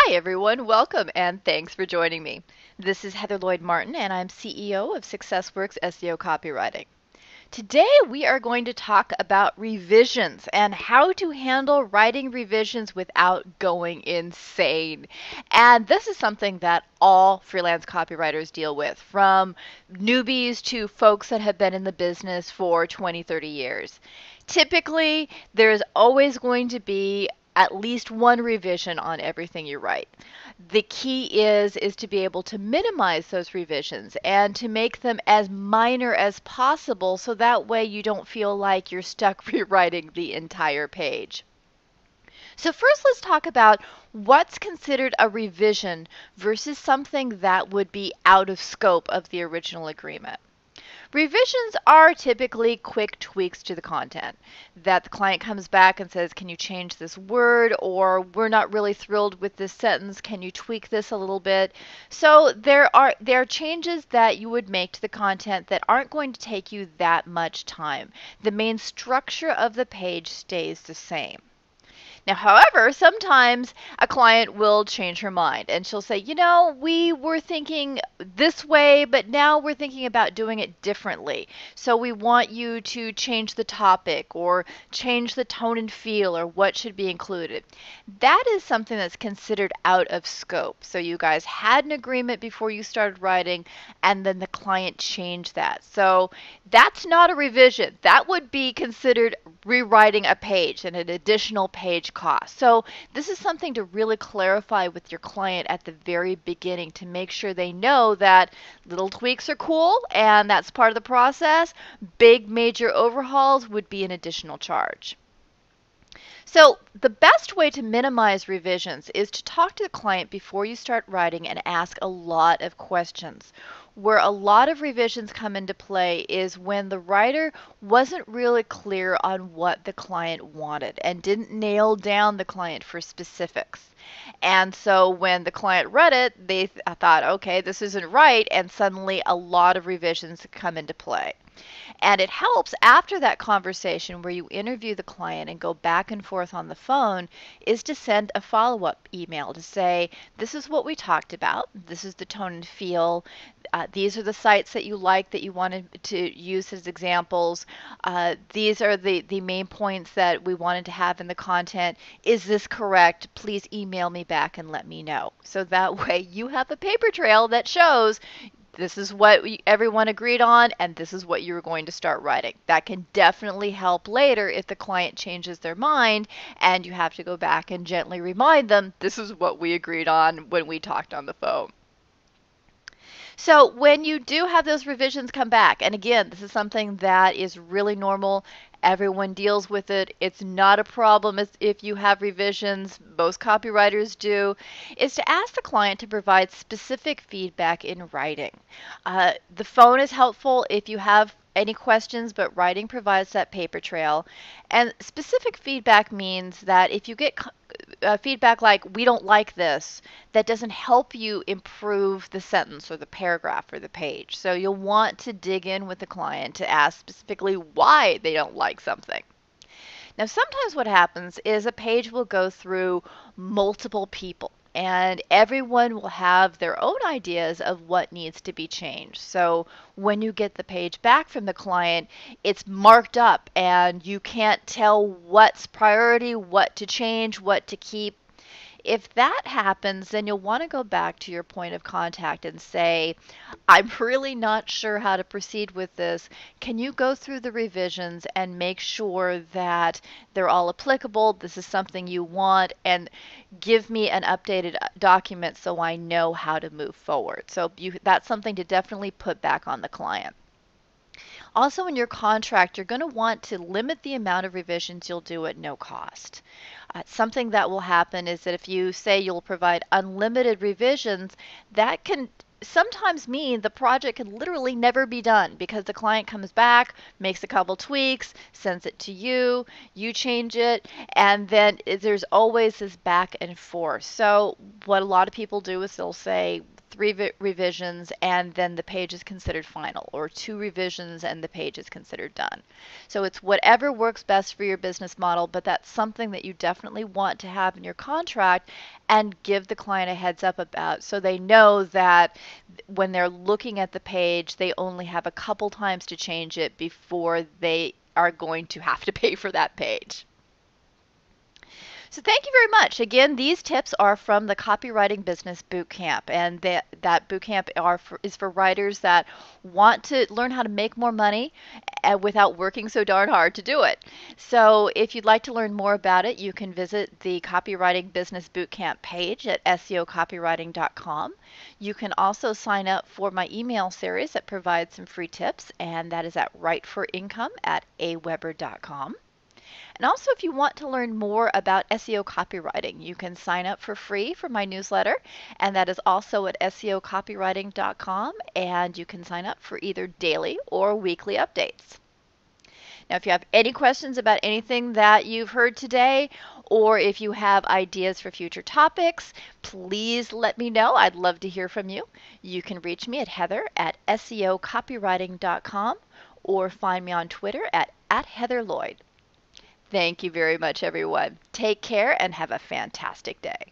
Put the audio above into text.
Hi everyone, welcome and thanks for joining me. This is Heather Lloyd Martin and I'm CEO of SuccessWorks SEO Copywriting. Today we are going to talk about revisions and how to handle writing revisions without going insane. And this is something that all freelance copywriters deal with, from newbies to folks that have been in the business for 20, 30 years. Typically, there's always going to be at least one revision on everything you write. The key is to be able to minimize those revisions and to make them as minor as possible so that way you don't feel like you're stuck rewriting the entire page. So first let's talk about what's considered a revision versus something that would be out of scope of the original agreement. Revisions are typically quick tweaks to the content that the client comes back and says, can you change this word? Or we're not really thrilled with this sentence. Can you tweak this a little bit? So there are changes that you would make to the content that aren't going to take you that much time. The main structure of the page stays the same. Now, however, sometimes a client will change her mind and she'll say, we were thinking this way, but now we're thinking about doing it differently. So we want you to change the topic or change the tone and feel or what should be included. That is something that's considered out of scope. So you guys had an agreement before you started writing and then the client changed that. So that's not a revision. That would be considered rewriting a page and an additional page cost. So this is something to really clarify with your client at the very beginning to make sure they know that little tweaks are cool and that's part of the process. Big major overhauls would be an additional charge. So the best way to minimize revisions is to talk to the client before you start writing and ask a lot of questions. Where a lot of revisions come into play is when the writer wasn't really clear on what the client wanted and didn't nail down the client for specifics. And so when the client read it, they thought, okay, this isn't right, and suddenly a lot of revisions come into play. And it helps after that conversation where you interview the client and go back and forth on the phone is to send a follow-up email to say, this is what we talked about. This is the tone and feel. These are the sites that you like that you wanted to use as examples. These are the main points that we wanted to have in the content. Is this correct? Please email me back and let me know. So that way you have a paper trail that shows this is what everyone agreed on, and this is what you're going to start writing. That can definitely help later if the client changes their mind and you have to go back and gently remind them, this is what we agreed on when we talked on the phone. So when you do have those revisions come back, and again, this is something that is really normal. Everyone deals with it. It's not a problem if you have revisions. Most copywriters do. Is to ask the client to provide specific feedback in writing. The phone is helpful if you have any questions, but writing provides that paper trail. And specific feedback means that if you get feedback like, we don't like this, that doesn't help you improve the sentence or the paragraph or the page. So you'll want to dig in with the client to ask specifically why they don't like something. Now, sometimes what happens is a page will go through multiple people, and everyone will have their own ideas of what needs to be changed. So when you get the page back from the client, it's marked up and you can't tell what's priority, what to change, what to keep. If that happens, then you'll want to go back to your point of contact and say, I'm really not sure how to proceed with this. Can you go through the revisions and make sure that they're all applicable? This is something you want, and give me an updated document so I know how to move forward. So that's something to definitely put back on the client. Also, in your contract, you're going to want to limit the amount of revisions you'll do at no cost. Something that will happen is that if you say you'll provide unlimited revisions, that can sometimes mean the project can literally never be done because the client comes back, makes a couple tweaks, sends it to you, you change it, and then there's always this back and forth. So what a lot of people do is they'll say 3 revisions and then the page is considered final, or 2 revisions and the page is considered done. So it's whatever works best for your business model, but that's something that you definitely want to have in your contract and give the client a heads up about, so they know that when they're looking at the page, they only have a couple times to change it before they are going to have to pay for that page. So thank you very much. Again, these tips are from the Copywriting Business Boot Camp, and that boot camp is for writers that want to learn how to make more money without working so darn hard to do it. So if you'd like to learn more about it, you can visit the Copywriting Business Boot Camp page at SEOcopywriting.com. You can also sign up for my email series that provides some free tips, and that is at writeforincome@aweber.com. And also, if you want to learn more about SEO copywriting, you can sign up for free for my newsletter, and that is also at SEOcopywriting.com, and you can sign up for either daily or weekly updates. Now, if you have any questions about anything that you've heard today, or if you have ideas for future topics, please let me know. I'd love to hear from you. You can reach me at heather@SEOcopywriting.com or find me on Twitter at @HeatherLloyd. Thank you very much, everyone. Take care and have a fantastic day.